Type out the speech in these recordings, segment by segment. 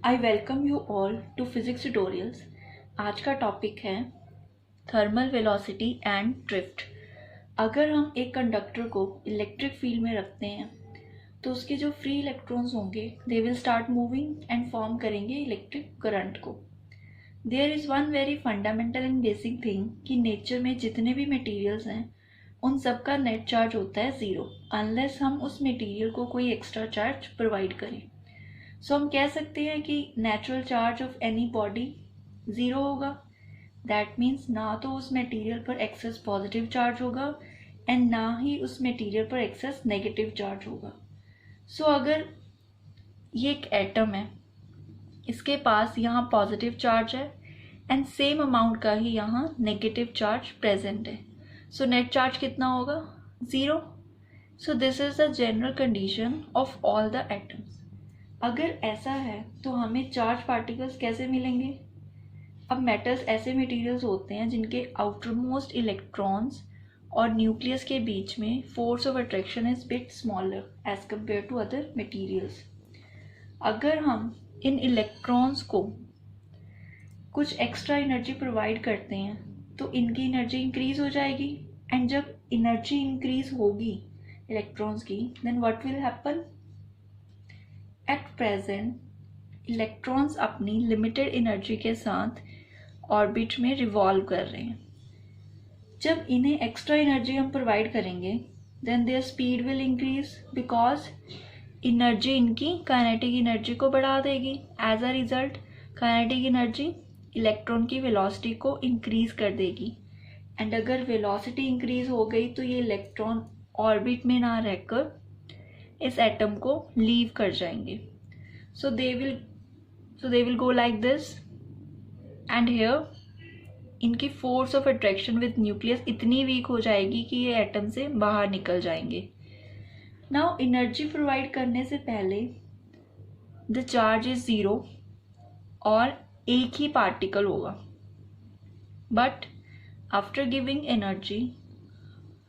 I welcome you all to physics tutorials. आज का topic है थर्मल वेलोसिटी एंड ड्रिफ्ट। अगर हम एक कंडक्टर को इलेक्ट्रिक फील्ड में रखते हैं तो उसके जो फ्री इलेक्ट्रॉन्स होंगे they will start moving and form करेंगे इलेक्ट्रिक करंट को। There is one very fundamental and basic thing कि नेचर में जितने भी मटेरियल्स हैं उन सब का नेट चार्ज होता है ज़ीरो, अनलेस हम उस मटेरियल को कोई एक्स्ट्रा चार्ज प्रोवाइड करें। सो हम कह सकते हैं कि natural charge of any body zero होगा। दैट मीन्स ना तो उस मटेरियल पर एक्सेस पॉजिटिव चार्ज होगा एंड ना ही उस मटेरियल पर एक्सेस नेगेटिव चार्ज होगा। सो अगर ये एक एटम है, इसके पास यहाँ पॉजिटिव चार्ज है एंड सेम अमाउंट का ही यहाँ नेगेटिव चार्ज प्रेजेंट है, सो नेट चार्ज कितना होगा? Zero. So this is the general condition of all the atoms. अगर ऐसा है तो हमें चार्ज पार्टिकल्स कैसे मिलेंगे? अब मेटल्स ऐसे मटेरियल्स होते हैं जिनके आउटरमोस्ट इलेक्ट्रॉन्स और न्यूक्लियस के बीच में force of attraction is bit smaller as compare to other materials. अगर हम इन इलेक्ट्रॉन्स को कुछ एक्स्ट्रा एनर्जी प्रोवाइड करते हैं तो इनकी एनर्जी इंक्रीज हो जाएगी, एंड जब एनर्जी इंक्रीज होगी इलेक्ट्रॉन्स की, then what will happen? At present electrons अपनी लिमिटेड एनर्जी के साथ ऑर्बिट में रिवॉल्व कर रहे हैं। जब इन्हें एक्स्ट्रा एनर्जी हम प्रोवाइड करेंगे then their speed will increase, because energy इनकी काइनेटिक एनर्जी को बढ़ा देगी। As a result kinetic energy electron की वेलोसिटी को इंक्रीज कर देगी, एंड अगर वेलोसिटी इंक्रीज हो गई तो ये इलेक्ट्रॉन ऑर्बिट में ना रहकर इस एटम को लीव कर जाएंगे। So they will go like this, and here इनकी force of attraction with nucleus इतनी वीक हो जाएगी कि ये एटम से बाहर निकल जाएंगे। नाउ एनर्जी प्रोवाइड करने से पहले द चार्ज इज ज़ीरो और एक ही पार्टिकल होगा, बट आफ्टर गिविंग एनर्जी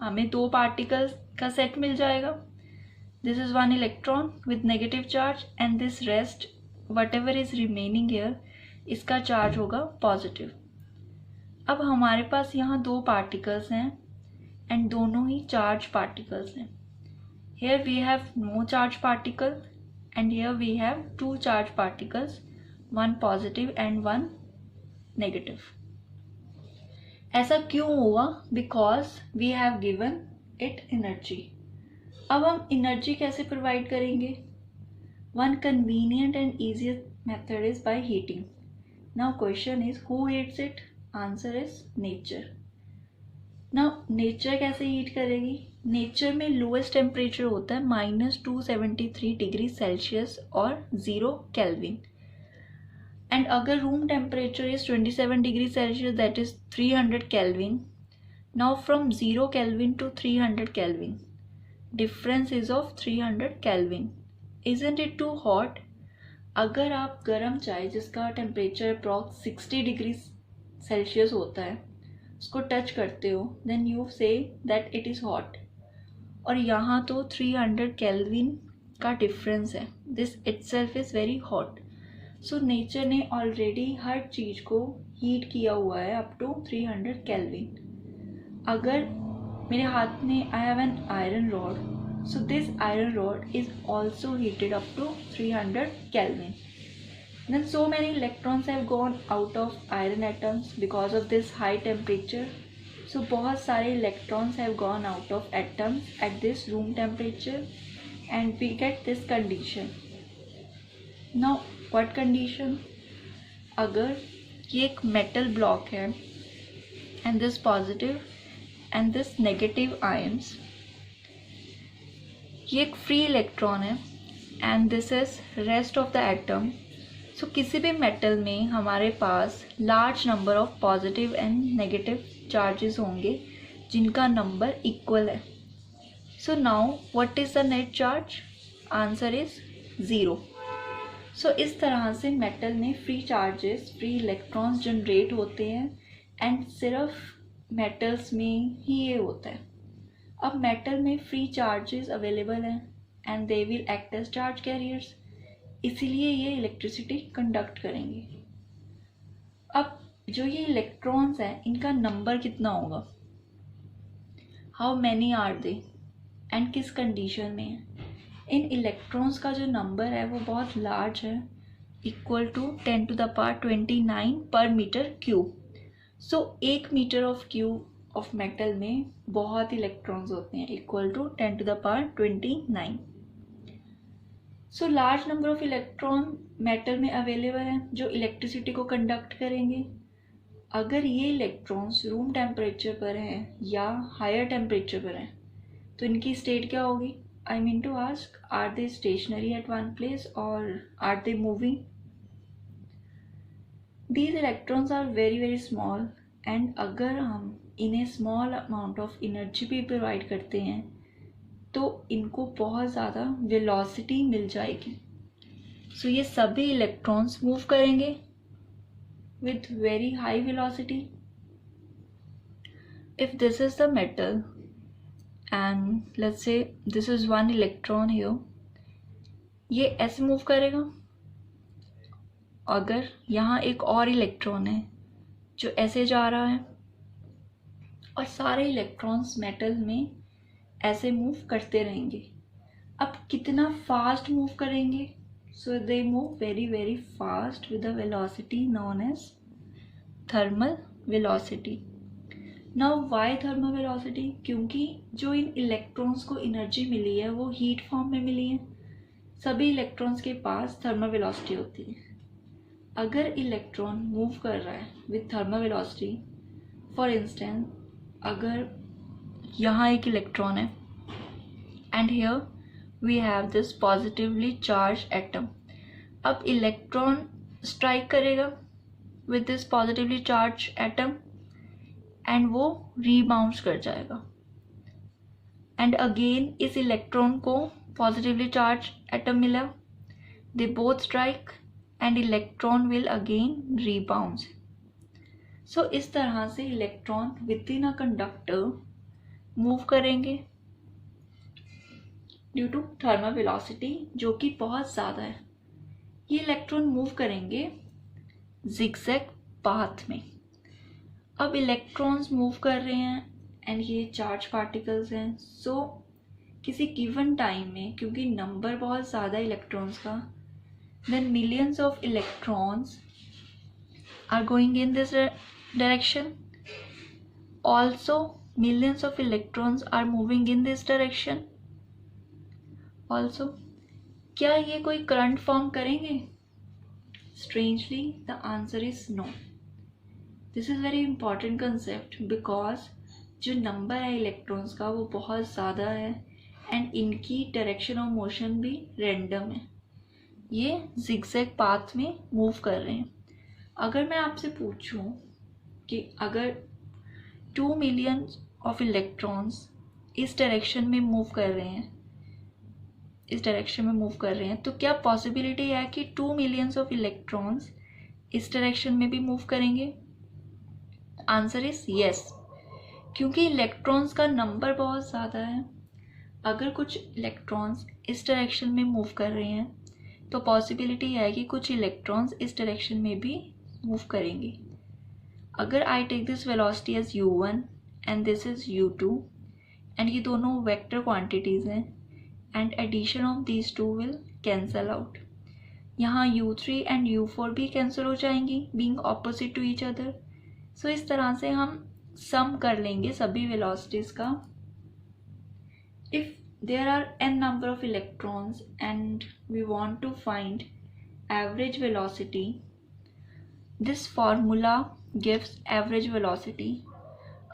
हमें दो पार्टिकल्स का सेट मिल जाएगा। This is one electron with negative charge and this rest whatever is remaining here, इसका चार्ज होगा पॉजिटिव। अब हमारे पास यहाँ दो पार्टिकल्स हैं एंड दोनों ही चार्ज पार्टिकल्स हैं। Here we have no charge particle and here we have two charge particles, one positive and one negative. ऐसा क्यों हुआ? Because we have given it energy. अब हम एनर्जी कैसे प्रोवाइड करेंगे? One convenient and easiest method is by heating. Now question is who heats it? Answer is nature. Now nature कैसे heat करेगी? Nature में लोएस्ट टेम्परेचर होता है -273 degree Celsius और 0 केल्विन, एंड अगर room temperature is 27 degree Celsius that is 300 Kelvin. Now from 0 Kelvin to 300 Kelvin difference is of 300 Kelvin. Isn't it too hot? अगर आप गर्म चाय जिसका टेम्परेचर अप्रॉक्स 60 डिग्री सेल्सियस होता है उसको टच करते हो then you say that it is hot, और यहाँ तो 300 केल्विन का डिफरेंस है। This itself is very hot. So nature ने ऑलरेडी हर चीज़ को हीट किया हुआ है अप टू 300 केल्विन। अगर मेरे हाथ में I have an iron rod, so this iron rod is also heated up to 300 kelvin. Then so many electrons have gone out of iron atoms because of this high temperature. So बहुत सारे electrons have gone out of atoms at this room temperature and we get this condition. Now what condition? अगर ये एक metal block है and this positive and this negative ions, ये एक free electron है and this is rest of the atom. So किसी भी metal में हमारे पास large number of positive and negative charges होंगे जिनका नंबर इक्वल है। So now what is the net charge? Answer is 0. So इस तरह से मेटल में free charges, free electrons generate होते हैं एंड सिर्फ मेटल्स में ही ये होता है। अब मेटल में फ्री चार्जेस अवेलेबल हैं and they will act as charge carriers. इसीलिए ये इलेक्ट्रिसिटी कंडक्ट करेंगे। अब जो ये इलेक्ट्रॉन्स हैं इनका नंबर कितना होगा, how many are they and किस कंडीशन में है। इन इलेक्ट्रॉन्स का जो नंबर है वो बहुत लार्ज है, इक्वल टू 10⁻29 पर meter cube. So 1 meter of cube of metal में बहुत इलेक्ट्रॉन्स होते हैं, equal to 10⁻29। So large number of electron metal में अवेलेबल हैं जो इलेक्ट्रिसिटी को कंडक्ट करेंगे। अगर ये इलेक्ट्रॉन्स रूम टेम्परेचर पर हैं या हायर टेम्परेचर पर हैं तो इनकी स्टेट क्या होगी। I mean to ask, are they stationary at one place और are they moving. These electrons are very very small and अगर हम इन्हें स्मॉल अमाउंट ऑफ एनर्जी भी प्रोवाइड करते हैं तो इनको बहुत ज़्यादा वेलोसिटी मिल जाएगी। सो ये सभी इलेक्ट्रॉन्स मूव करेंगे with very high velocity. If this is the metal and let's say this is one electron here, ये ऐसे मूव करेगा। अगर यहाँ एक और इलेक्ट्रॉन है जो ऐसे जा रहा है और सारे इलेक्ट्रॉन्स मेटल में ऐसे मूव करते रहेंगे। अब कितना फास्ट मूव करेंगे, so they move very very fast with a velocity known as thermal velocity. Now why thermal velocity? क्योंकि जो इन इलेक्ट्रॉन्स को एनर्जी मिली है वो हीट फॉर्म में मिली है। सभी इलेक्ट्रॉन्स के पास थर्मल वेलोसिटी होती है। अगर इलेक्ट्रॉन मूव कर रहा है with thermal velocity, for instance अगर यहाँ एक इलेक्ट्रॉन है and here we have this positively charged atom. अब इलेक्ट्रॉन स्ट्राइक करेगा with this positively charged atom and वो rebounds कर जाएगा and again इस इलेक्ट्रॉन को positively charged atom मिला, they both strike and electron will again rebound. So इस तरह से electron within a conductor move करेंगे ड्यू टू थर्मल वेलोसिटी जो कि बहुत ज़्यादा है। ये इलेक्ट्रॉन मूव करेंगे जिगजैग पाथ में। अब इलेक्ट्रॉन्स मूव कर रहे हैं एंड ये चार्ज पार्टिकल्स हैं। सो किसी गिवन टाइम में क्योंकि नंबर बहुत ज़्यादा इलेक्ट्रॉन्स का, then millions of electrons are going in this direction, also millions of electrons are moving in this direction also. क्या ये कोई करंट फॉर्म करेंगे? Strangely the answer is no. This is very important concept because जो number है electrons का वो बहुत ज़्यादा है एंड इनकी डायरेक्शन ऑफ मोशन भी रैंडम है। ये जिगजैग पाथ में मूव कर रहे हैं। अगर मैं आपसे पूछूं कि अगर 2 मिलियन ऑफ इलेक्ट्रॉन्स इस डायरेक्शन में मूव कर रहे हैं, तो क्या पॉसिबिलिटी है कि 2 मिलियंस ऑफ इलेक्ट्रॉन्स इस डायरेक्शन में भी मूव करेंगे? आंसर इज यस, क्योंकि इलेक्ट्रॉन्स का नंबर बहुत ज़्यादा है। अगर कुछ इलेक्ट्रॉन्स इस डायरेक्शन में मूव कर रहे हैं तो पॉसिबिलिटी है कि कुछ इलेक्ट्रॉन्स इस डायरेक्शन में भी मूव करेंगे। अगर I take this velocity as u1 and this is u2 and ये दोनों वेक्टर क्वांटिटीज़ हैं and addition of these two will cancel out. यहाँ u3 एंड u4 भी कैंसिल हो जाएंगी being opposite to each other. So इस तरह से हम सम कर लेंगे सभी वेलोसिटीज़ का। If there are n number of electrons and we want to find average velocity, this formula gives average velocity.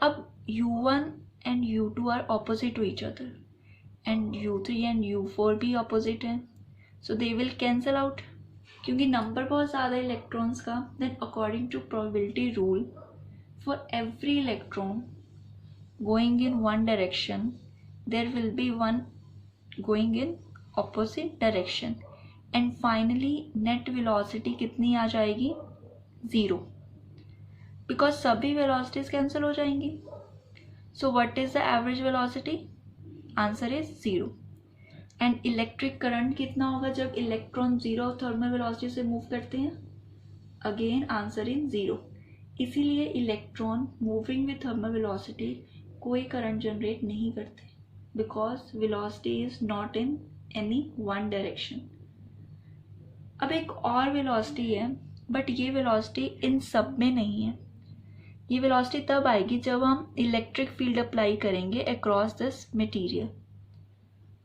अब u1 and u2 are opposite to each other and u3 and u4 भी opposite हैं, so they will cancel out. क्योंकि number बहुत ज़्यादा electrons का, then according to probability rule for every electron going in one direction there will be one going in opposite direction and finally net velocity कितनी आ जाएगी? 0, because सभी velocities cancel हो जाएंगी. So what is the average velocity? Answer is 0. And electric current कितना होगा जब electron zero thermal velocity से move करते हैं? Again answer in zero. इसीलिए electron moving with thermal velocity कोई करंट जनरेट नहीं करते, because velocity is not in any one direction. अब एक और वेलोसिटी है, बट ये वेलोसिटी इन सब में नहीं है। ये वेलोसिटी तब आएगी जब हम इलेक्ट्रिक फील्ड अप्लाई करेंगे across this material.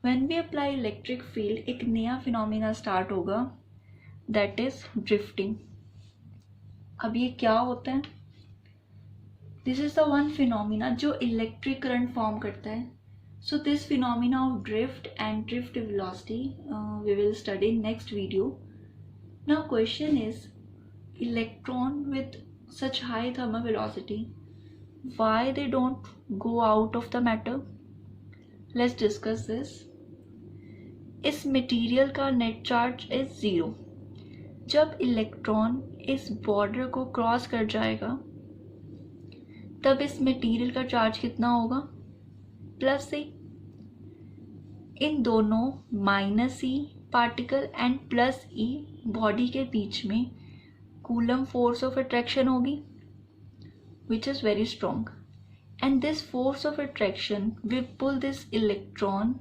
When we apply electric field एक नया फिनोमिना स्टार्ट होगा, दैट इज ड्रिफ्टिंग। अब ये क्या होता है? This is the one phenomena जो इलेक्ट्रिक करंट फॉर्म करता है। So this phenomena of drift and drift velocity we will study in next video. Now question is, electron with such high thermal velocity, why they don't go out of the matter? Let's discuss this. इस material का net charge is zero. जब electron इस border को cross कर जाएगा तब इस material का चार्ज कितना होगा? +e। इन दोनों -e particle and +e body के बीच में कूलम फोर्स ऑफ अट्रैक्शन होगी, which is very strong, and this force of attraction will pull this electron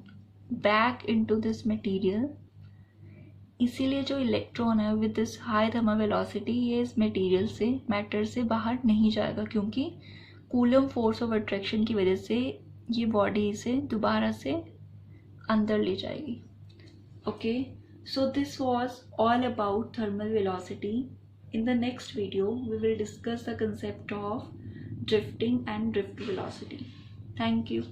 back into this material. इसीलिए जो इलेक्ट्रॉन है with this high thermal velocity ये इस material से, मैटर से बाहर नहीं जाएगा, क्योंकि कूलम फोर्स ऑफ अट्रैक्शन की वजह से ये बॉडी इसे दोबारा से अंदर ले जाएगी। Okay, so this was all about thermal velocity. In the next video, we will discuss the concept of drifting and drift velocity. Thank you.